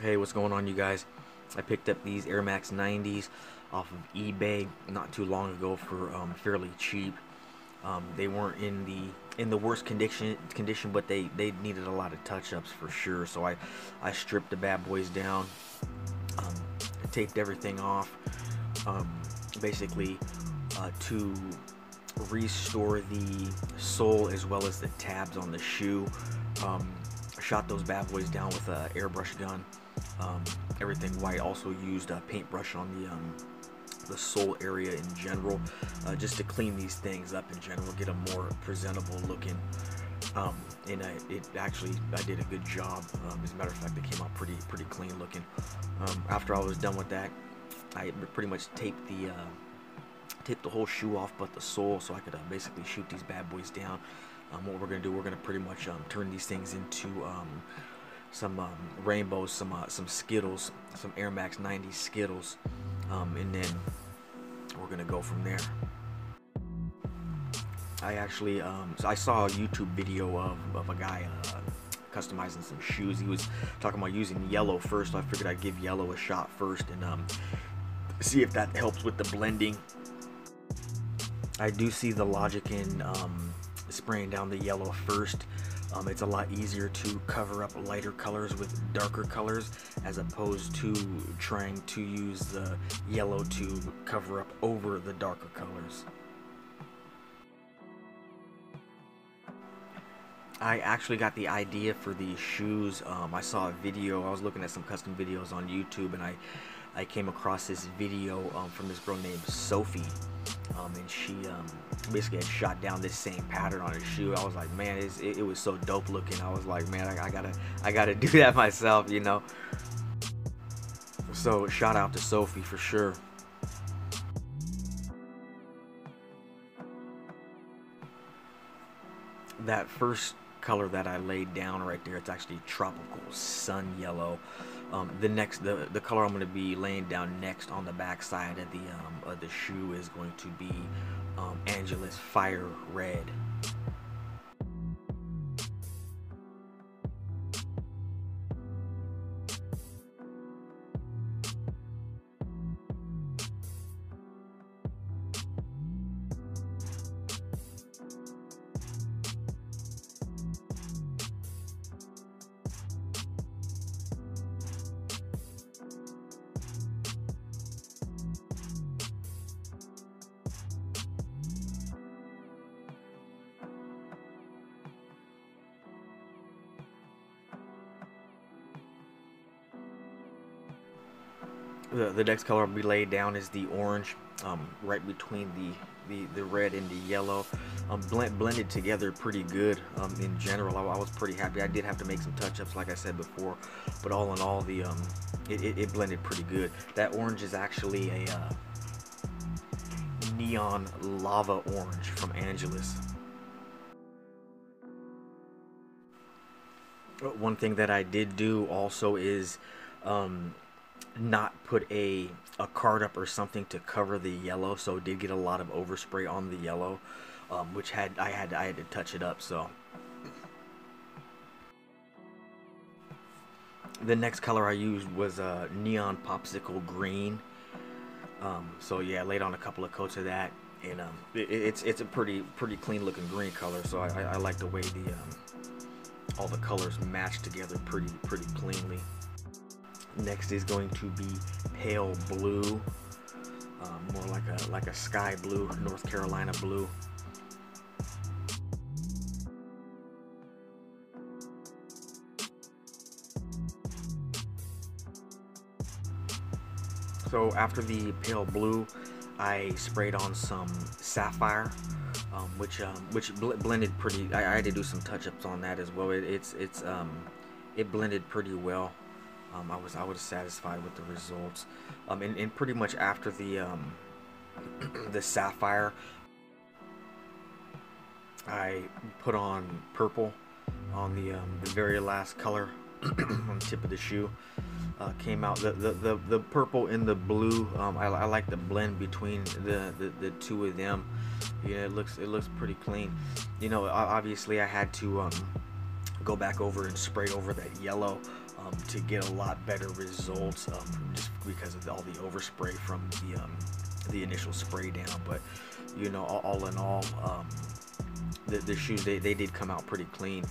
Hey, what's going on, you guys? I picked up these Air Max 90s off of eBay not too long ago for fairly cheap. They weren't in the worst condition, but they needed a lot of touch-ups for sure. So I stripped the bad boys down, um, taped everything off, um, basically to restore the sole as well as the tabs on the shoe. Um, Shot those bad boys down with an airbrush gun. Um, Everything white. Also used a paintbrush on the sole area in general, just to clean these things up in general, get them more presentable looking. And I did a good job. As a matter of fact, they came out pretty clean looking. After I was done with that, I pretty much taped the whole shoe off but the sole, so I could basically shoot these bad boys down. What we're gonna do, we're gonna pretty much turn these things into some rainbows, some Skittles, some Air Max 90 Skittles, and then we're gonna go from there. I actually so I saw a YouTube video of a guy customizing some shoes. He was talking about using yellow first, so I figured I'd give yellow a shot first and see if that helps with the blending. I do see the logic in spraying down the yellow first. It's a lot easier to cover up lighter colors with darker colors as opposed to trying to use the yellow to cover up over the darker colors. I actually got the idea for these shoes. I saw a video. I was looking at some custom videos on YouTube, and I came across this video from this girl named Sophie, and she basically had shot down this same pattern on a shoe. I was like, man, it was so dope looking. I was like, man, I gotta do that myself, you know. So shout out to Sophie for sure. That first color that I laid down right there, it's actually tropical sun yellow. The color I'm going to be laying down next on the back side of the shoe is going to be Angela's fire red. The next color I'll be laid down is the orange, right between the red and the yellow. Blended together pretty good. In general, I was pretty happy. I did have to make some touch-ups, like I said before, but all in all, it blended pretty good. That orange is actually a neon lava orange from Angelus. One thing that I did do also is not put a card up or something to cover the yellow, so it did get a lot of overspray on the yellow, which I had to touch it up. So the next color I used was neon popsicle green. So yeah, I laid on a couple of coats of that, and it's a pretty clean looking green color. So I like the way all the colors match together pretty cleanly. Next is going to be pale blue, more like a sky blue, North Carolina blue. So after the pale blue, I sprayed on some sapphire, which blended pretty. I had to do some touch-ups on that as well. It blended pretty well. I was satisfied with the results. And pretty much after the the sapphire, I put on purple on the very last color on the tip of the shoe. Came out the purple and the blue. I like the blend between the two of them. Yeah, it looks pretty clean. You know, obviously I had to go back over and spray over that yellow to get a lot better results, just because of all the overspray from the initial spray down. But you know, all in all, the shoes, they did come out pretty clean.